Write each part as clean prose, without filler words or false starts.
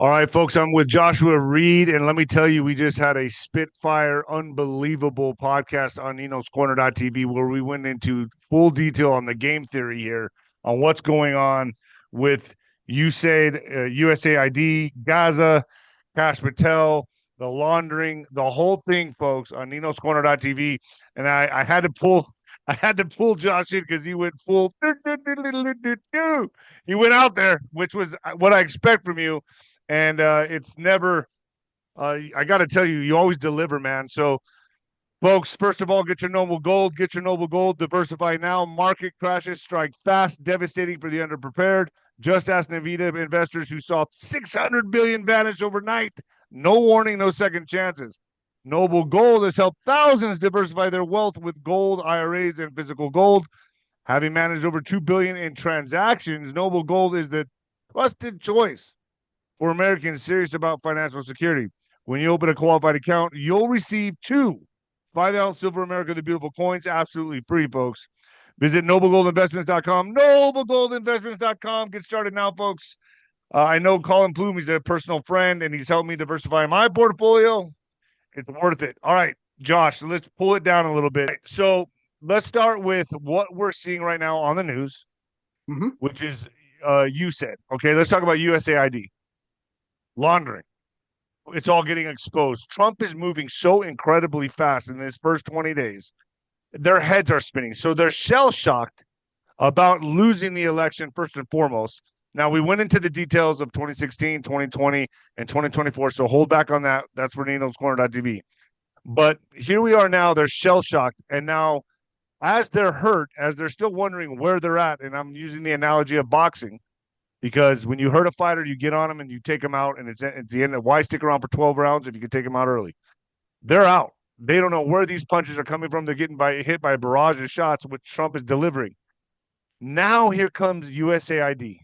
All right, folks, I'm with Joshua Reid, and let me tell you, we just had a spitfire, unbelievable podcast on Nino's Corner.tv where we went into full detail on the game theory here, on what's going on with USAID, Gaza, 𝗂𝗏𝗶𝗹, the laundering, the whole thing, folks, on Nino's Corner.tv. And I had to pull Josh in because he went full. He went out there, which was what I expect from you. And it's never, I got to tell you, you always deliver, man. So, folks, first of all, get your noble gold, diversify now. Market crashes strike fast, devastating for the underprepared. Just ask 𝗵𝗂𝗶𝗹 investors who saw 600 billion vanish overnight. No warning, no second chances. Noble Gold has helped thousands diversify their wealth with gold, IRAs, and physical gold. Having managed over 2 billion in transactions, Noble Gold is the trusted choice for Americans serious about financial security. When you open a qualified account, you'll receive 2 5-ounce silver America the Beautiful coins absolutely free, folks. Visit noblegoldinvestments.com. Noblegoldinvestments.com. Get started now, folks. I know Colin Plume, he's a personal friend, and he's helped me diversify my portfolio. It's worth it. All right, Josh, let's pull it down a little bit. So let's start with what we're seeing right now on the news, which is USAID. Okay, let's talk about USAID. Laundering. It's all getting exposed. Trump is moving so incredibly fast in his first 20 days. Their heads are spinning. So they're shell-shocked about losing the election, first and foremost. Now, we went into the details of 2016, 2020, and 2024, so hold back on that. That's for Nino's Corner.tv. But here we are now. They're shell-shocked. And now, as they're hurt, as they're still wondering where they're at, and I'm using the analogy of boxing, because when you hurt a fighter, you get on them and you take them out, and it's the end. Why stick around for 12 rounds if you can take them out early? They're out. They don't know where these punches are coming from. They're getting hit by a barrage of shots, which Trump is delivering. Now here comes USAID.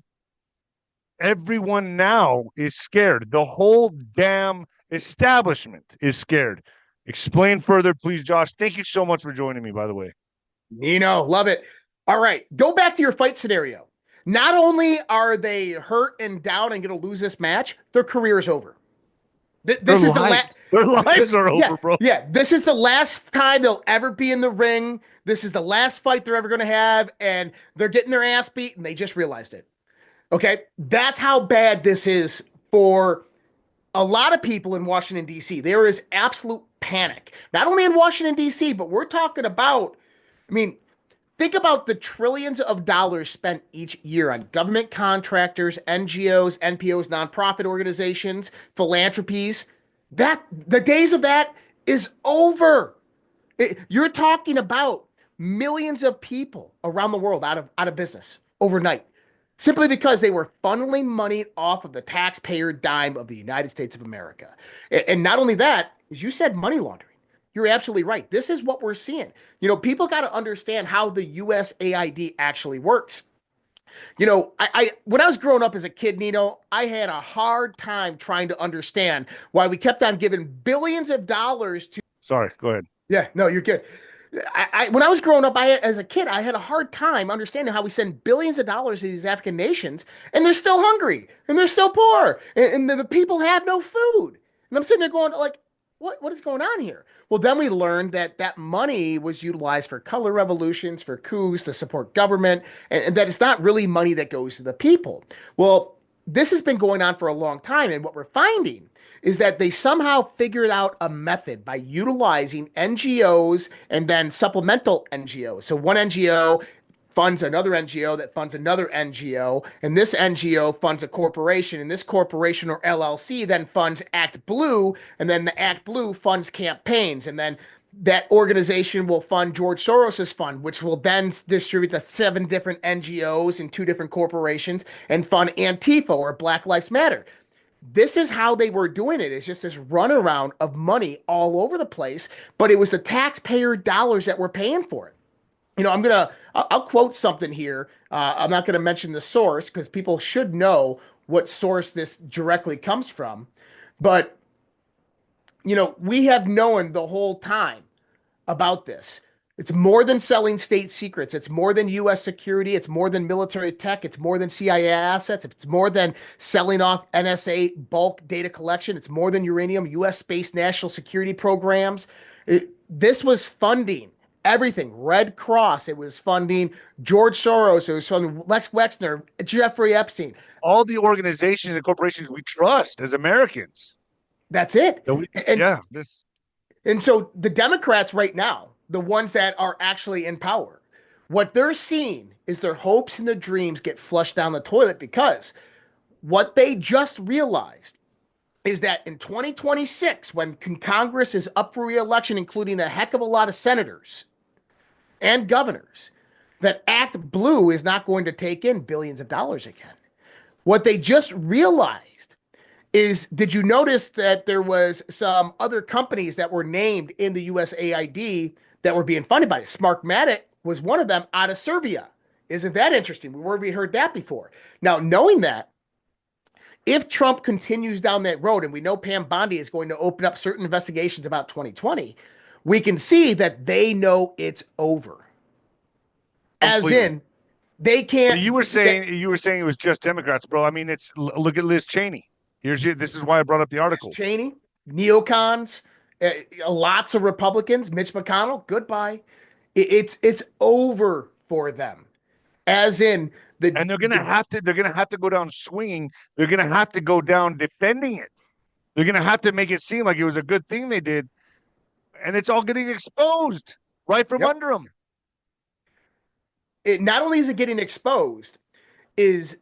Everyone now is scared. The whole damn establishment is scared. Explain further, please, Josh. Thank you so much for joining me, by the way. Nino, love it. All right, go back to your fight scenario. Not only are they hurt and down and going to lose this match, their career is over. This is the last. Their lives are over, bro. Yeah, this is the last time they'll ever be in the ring. This is the last fight they're ever going to have, and they're getting their ass beat, and they just realized it. Okay, that's how bad this is for a lot of people in Washington, D.C. There is absolute panic, not only in Washington, D.C., but we're talking about, think about the trillions of dollars spent each year on government contractors, NGOs, NPOs, nonprofit organizations, philanthropies. The days of that is over. You're talking about millions of people around the world out of business overnight, simply because they were funneling money off of the taxpayer dime of the United States of America. And not only that, as you said, money laundering. You're absolutely right. This is what we're seeing. People got to understand how the USAID actually works. I when I was growing up as a kid, Nino, I had a hard time trying to understand why we kept on giving billions of dollars to. Sorry, go ahead. Yeah, no, you're good. When I was growing up, as a kid, I had a hard time understanding how we send billions of dollars to these African nations, and they're still hungry, and they're still poor, and the people have no food. And I'm sitting there going, like, what is going on here? Well, then we learned that money was utilized for color revolutions, for coups, to support government, and that it's not really money that goes to the people. Well, this has been going on for a long time, and what we're finding is that they somehow figured out a method by utilizing NGOs and then supplemental NGOs. So one NGO funds another NGO that funds another NGO, and this NGO funds a corporation, and this corporation or LLC then funds Act Blue, and then the Act Blue funds campaigns, and then that organization will fund George Soros's fund, which will then distribute the 7 different NGOs and 2 different corporations and fund Antifa or Black Lives Matter. This is how they were doing it. It's just this runaround of money all over the place, but it was the taxpayer dollars that were paying for it. I'll quote something here. I'm not going to mention the source because people should know what source this directly comes from. But, we have known the whole time about this. It's more than selling state secrets. It's more than U.S. security. It's more than military tech. It's more than CIA assets. It's more than selling off NSA bulk data collection. It's more than uranium, U.S. space national security programs. This was funding everything. Red Cross. It was funding George Soros. It was funding Lex Wexner, Jeffrey Epstein. All the organizations and corporations we trust as Americans. That's it. And Yeah, this. And so the Democrats right now, the ones that are actually in power, what they're seeing is their hopes and their dreams get flushed down the toilet because what they just realized is that in 2026, when Congress is up for re-election, including a heck of a lot of senators and governors, that Act Blue is not going to take in billions of dollars again. What they just realized is, did you notice that there was some other companies that were named in the USAID that were being funded by it? 𝗬𝗏𝗯 was one of them out of Serbia. Isn't that interesting? Where we heard that before. Now, knowing that, if Trump continues down that road, and we know Pam Bondi is going to open up certain investigations about 2020, we can see that they know it's over. Completely. As in, they can't. You were saying it was just Democrats, bro. I mean, look at Liz Cheney. This is why I brought up the article. Cheney, neocons, lots of Republicans, Mitch McConnell, goodbye. It's over for them. As in and they're gonna have to go down swinging. They're gonna have to go down defending it. They're gonna have to make it seem like it was a good thing they did, and it's all getting exposed right from under them. Not only is it getting exposed, is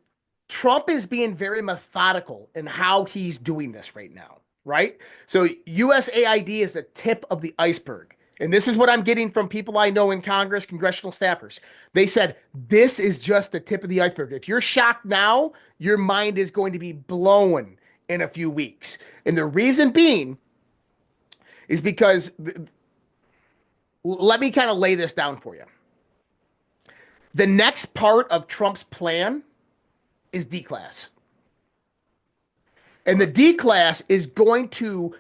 Trump is being very methodical in how he's doing this right now, right? So USAID is the tip of the iceberg. And this is what I'm getting from people I know in Congress, congressional staffers. They said, this is just the tip of the iceberg. If you're shocked now, your mind is going to be blown in a few weeks. And the reason being is because, let me kind of lay this down for you. The next part of Trump's plan is D-class. And the D-class is going to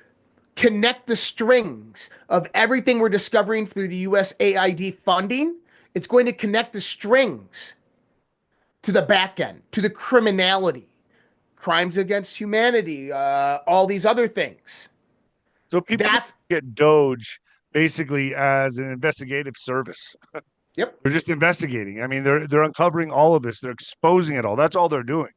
connect the strings of everything we're discovering through the USAID funding. It's going to connect the strings to the back end, to the criminality, crimes against humanity, all these other things. So people get DOGE basically as an investigative service. Yep. They're just investigating. I mean, they're uncovering all of this. They're exposing it all. That's all they're doing.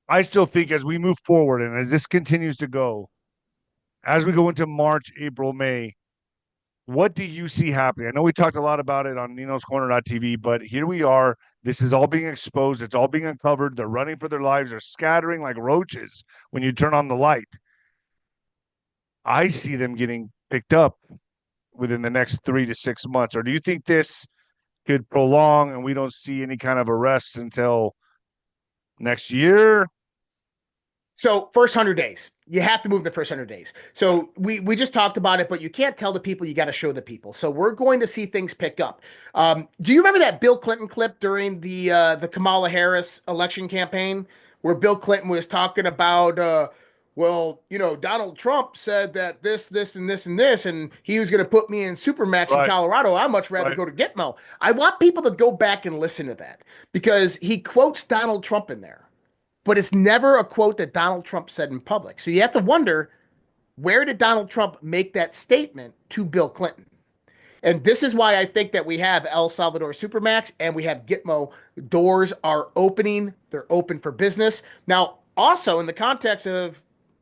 I still think as we move forward and as this continues to go, as we go into March, April, May, what do you see happening? I know we talked a lot about it on Nino's Corner.tv, but here we are. This is all being exposed. It's all being uncovered. They're running for their lives. They're scattering like roaches when you turn on the light. I see them getting picked up within the next 3 to 6 months. Or do you think this could prolong and we don't see any kind of arrests until next year? So first 100 days, you have to move the first 100 days. So we just talked about it, but you can't tell the people, you got to show the people. So we're going to see things pick up. Do you remember that Bill Clinton clip during the Kamala Harris election campaign where Bill Clinton was talking about, Donald Trump said that this, and this, and this, and he was going to put me in Supermax in Colorado. I'd much rather go to Gitmo. I want people to go back and listen to that because he quotes Donald Trump in there. But it's never a quote that Donald Trump said in public. So you have to wonder, where did Donald Trump make that statement to Bill Clinton? And this is why I think that we have El Salvador Supermax and we have Gitmo. Doors are opening. They're open for business. Now, also in the context of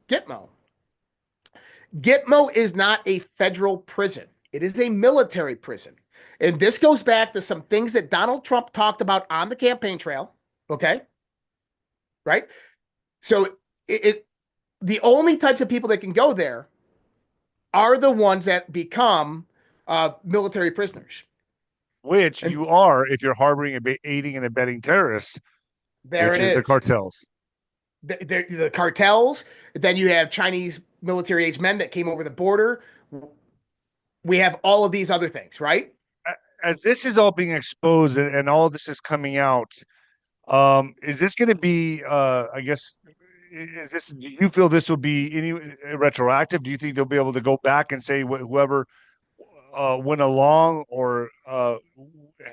Gitmo is not a federal prison. It is a military prison. And this goes back to some things that Donald Trump talked about on the campaign trail. Okay. Right? So the only types of people that can go there are the ones that become military prisoners. Which you are if you're harboring, aiding, and abetting terrorists. Which is the cartels. The cartels. Then you have Chinese military-age men that came over the border. We have all of these other things, right? As this is all being exposed and all of this is coming out, is this going to be, do you feel this will be any retroactive? Do you think they'll be able to go back and say whoever went along or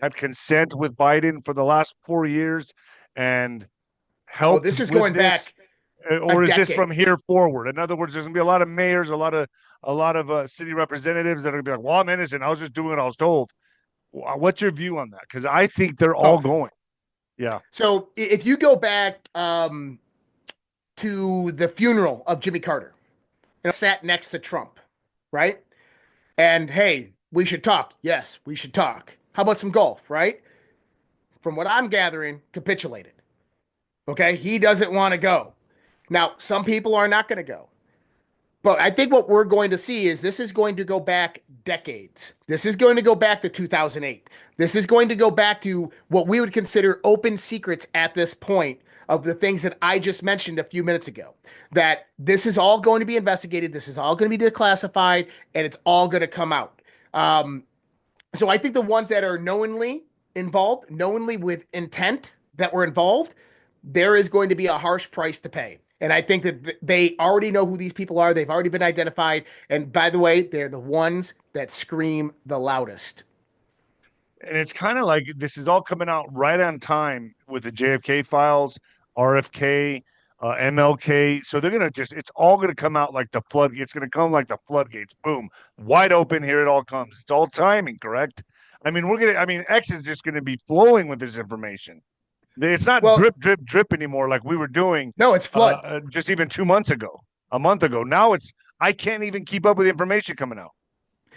had consent with Biden for the last 4 years and Oh, helped this is with going this, back a or is this from decade. here forward? In other words, there's gonna be a lot of mayors, a lot of city representatives that are gonna be like, "Well, I'm innocent. I was just doing what I was told." What's your view on that? Because I think they're all Both. going. Yeah. So if you go back to the funeral of Jimmy Carter, and sat next to Trump, right? And hey, we should talk. Yes, we should talk. How about some golf, right? From what I'm gathering, capitulated. Okay, he doesn't want to go. Now, some people are not going to go. But I think what we're going to see is this is going to go back decades. This is going to go back to 2008. This is going to go back to what we would consider open secrets at this point of the things that I just mentioned a few minutes ago. That this is all going to be investigated. This is all going to be declassified, and it's all going to come out. So I think the ones that are knowingly involved, knowingly with intent that were involved, there is going to be a harsh price to pay. And I think that they already know who these people are. They've already been identified. And by the way, they're the ones that scream the loudest. And it's kind of like this is all coming out right on time with the JFK files, RFK, MLK. So they're gonna it's all gonna come out like the flood. It's gonna come like the floodgates. Boom, wide open. Here it all comes. It's all timing, correct? I mean, X is just gonna be flowing with this information. It's not Well, drip, drip, drip anymore like we were doing no, it's flood. just even 2 months ago, a month ago. Now I can't even keep up with the information coming out.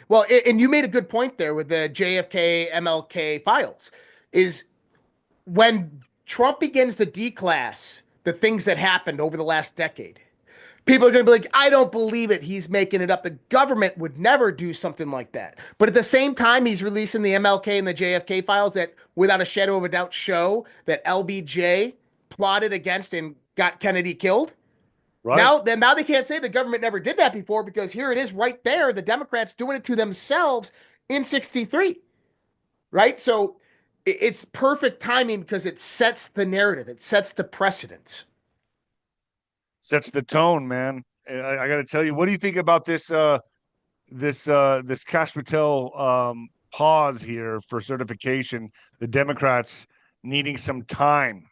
Well, and you made a good point there with the JFK, MLK files. Is when Trump begins to declass the things that happened over the last decade, people are going to be like, I don't believe it. He's making it up. The government would never do something like that. But at the same time, he's releasing the MLK and the JFK files that, without a shadow of a doubt, show that LBJ plotted against and got Kennedy killed. Right. Now they can't say the government never did that before because here it is right there. The Democrats doing it to themselves in 63. Right. So it's perfect timing because it sets the narrative. It sets the precedence. Sets the tone, man. I got to tell you, what do you think about this Cash Patel pause here for certification? The Democrats needing some time.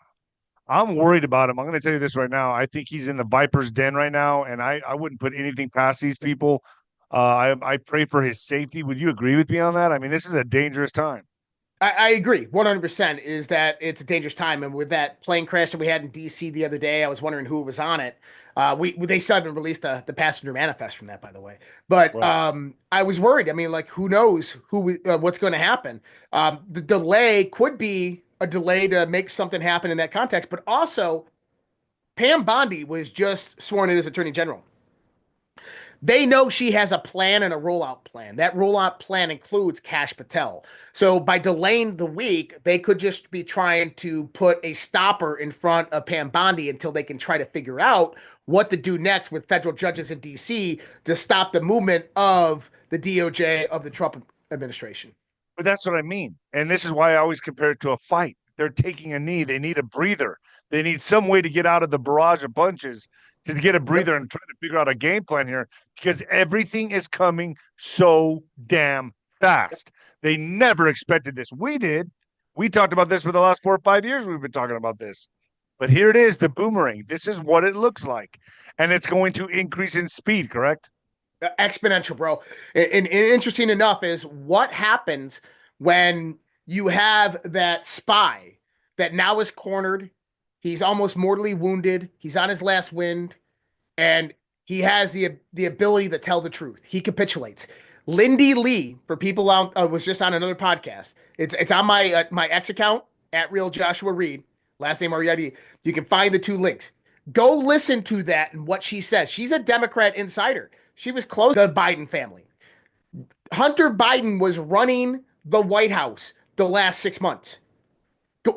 I'm worried about him. I'm going to tell you this right now. I think he's in the viper's den right now, and I wouldn't put anything past these people. I pray for his safety. Would you agree with me on that? I mean, this is a dangerous time. I agree 100% is that it's a dangerous time. And with that plane crash that we had in DC the other day, I was wondering who was on it. They still haven't released the passenger manifest from that, by the way. But Right. I was worried. I mean, like, who knows what's going to happen? The delay could be a delay to make something happen in that context. But also, Pam Bondi was just sworn in as Attorney General. They know she has a plan and a rollout plan. That rollout plan includes Cash Patel. So by delaying the week, they could just be trying to put a stopper in front of Pam Bondi until they can try to figure out what to do next with federal judges in DC to stop the movement of the DOJ of the Trump administration. But that's what I mean. And this is why I always compare it to a fight. They're taking a knee. They need a breather. They need some way to get out of the barrage of punches, to get a Yep. breather and try to figure out a game plan here because everything is coming so damn fast. They never expected this. We did. We talked about this for the last 4 or 5 years. We've been talking about this. But here it is, the boomerang. This is what it looks like. And it's going to increase in speed, correct? Exponential, bro. And interesting enough is what happens when you have that spy that now is cornered. He's almost mortally wounded. He's on his last wind, and he has the ability to tell the truth. He capitulates. Lindy Lee, for people out, was just on another podcast. It's on my X account at Real Joshua Reid, last name R-E-I-D. You can find the two links. Go listen to that and what she says. She's a Democrat insider. She was close to the Biden family. Hunter Biden was running the White House the last 6 months,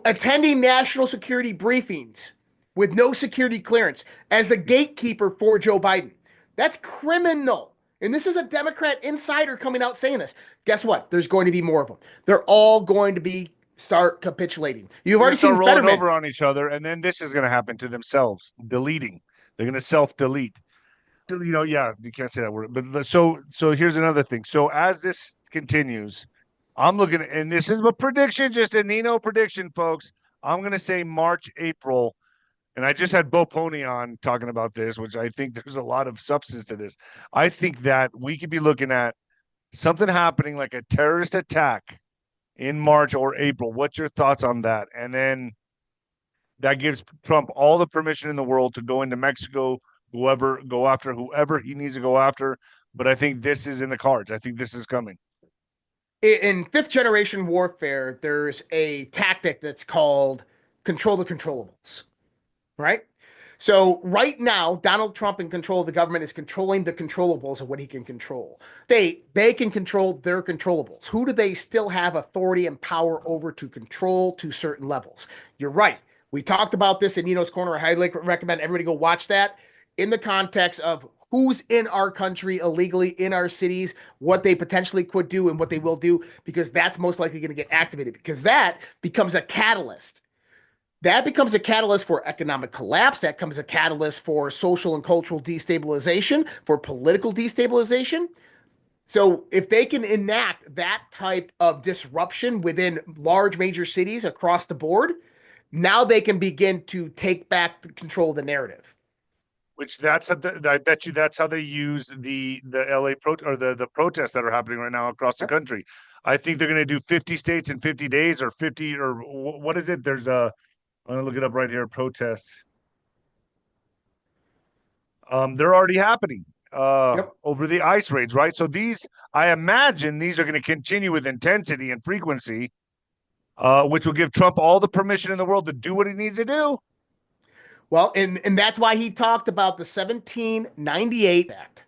attending national security briefings with no security clearance as the gatekeeper for Joe Biden. That's criminal. And this is a Democrat insider coming out saying this. Guess what? There's going to be more of them. They're all going to start capitulating. You've already seen rolling Fetterman over on each other, and then this is going to happen to themselves, deleting. They're going to self-delete. Yeah, you can't say that word. But so here's another thing. So as this continues, I'm looking at, and this is a prediction, just a Nino prediction, folks. I'm gonna say March, April. And I just had 𝗬𝗃𝗀 on talking about this, which I think there's a lot of substance to this. I think that we could be looking at something happening like a terrorist attack in March or April. What's your thoughts on that? And then that gives Trump all the permission in the world to go into Mexico, go after whoever he needs to go after. But I think this is in the cards. I think this is coming. In fifth generation warfare, there's a tactic that's called control the controllables, right? So right now, Donald Trump in control of the government is controlling the controllables of what he can control. They can control their controllables. Who do they still have authority and power over to control to certain levels? You're right. We talked about this in Nino's Corner. I highly recommend everybody go watch that in the context of who's in our country illegally, in our cities, what they potentially could do and what they will do, because that's most likely going to get activated, because that becomes a catalyst. That becomes a catalyst for economic collapse. That becomes a catalyst for social and cultural destabilization, for political destabilization. So if they can enact that type of disruption within large major cities across the board, now they can begin to take back the control of the narrative. Which I bet you that's how they use the LA or the protests that are happening right now across the country. I think they're going to do 50 states in 50 days or 50 or what is it? There's a I'm gonna look it up right here. Protests. They're already happening Yep. over the ice raids, right? So I imagine these are going to continue with intensity and frequency, which will give Trump all the permission in the world to do what he needs to do. Well, and that's why he talked about the 1798 Act.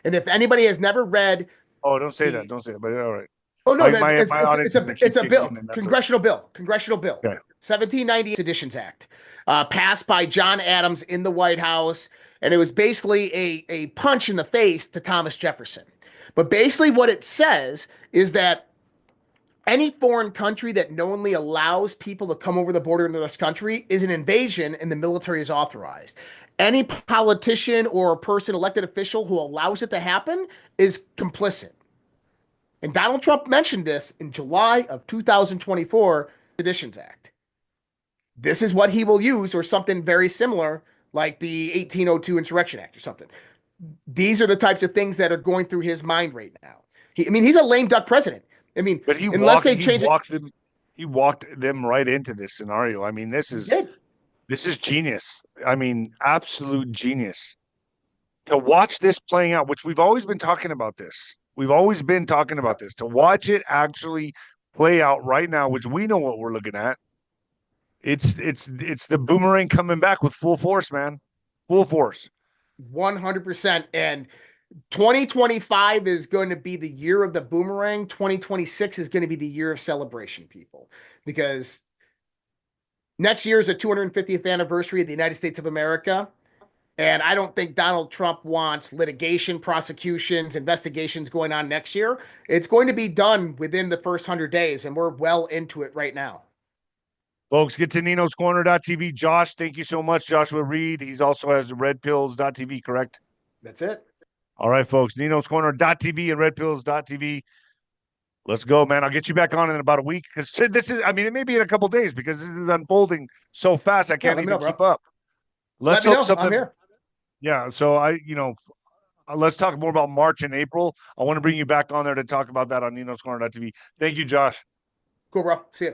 And if anybody has never read Oh, don't say that. Don't say that. But all right. Oh no, My audience is it's a bill, in, congressional bill, okay. 1798 Seditions Act, passed by John Adams in the White House, and it was basically a punch in the face to Thomas Jefferson. But basically, what it says is that any foreign country that knowingly allows people to come over the border into this country is an invasion, and the military is authorized. Any politician or person, elected official, who allows it to happen is complicit. And Donald Trump mentioned this in July of 2024, Seditions Act. This is what he will use, or something very similar, like the 1802 Insurrection Act or something. These are the types of things that are going through his mind right now. He's a lame duck president. I mean, but he walked them right into this scenario. I mean, this is genius. I mean, absolute genius. To watch this playing out, which we've always been talking about this. We've always been talking about this. To watch it actually play out right now, which we know what we're looking at. It's the boomerang coming back with full force, man. Full force. 100%. And 2025 is going to be the year of the boomerang. 2026 is going to be the year of celebration, people, because next year is the 250th anniversary of the United States of America. And I don't think Donald Trump wants litigation, prosecutions, investigations going on next year. It's going to be done within the first 100 days, and we're well into it right now. Folks, get to Nino's Corner.tv. Josh, thank you so much. Joshua Reid. He's also has 𝗏𝗃𝗀𝗁𝗏, correct? That's it. All right, folks. Nino's Corner.tv and 𝗏𝗃𝗀𝗁𝗏. Let's go, man. I'll get you back on in about a week, because this is, I mean, it may be in a couple days because this is unfolding so fast. I can't even keep up. Let's hope something. I'm here. Yeah. So let's talk more about March and April. I want to bring you back on there to talk about that on Nino's Corner.tv. Thank you, Josh. Cool, bro. See you.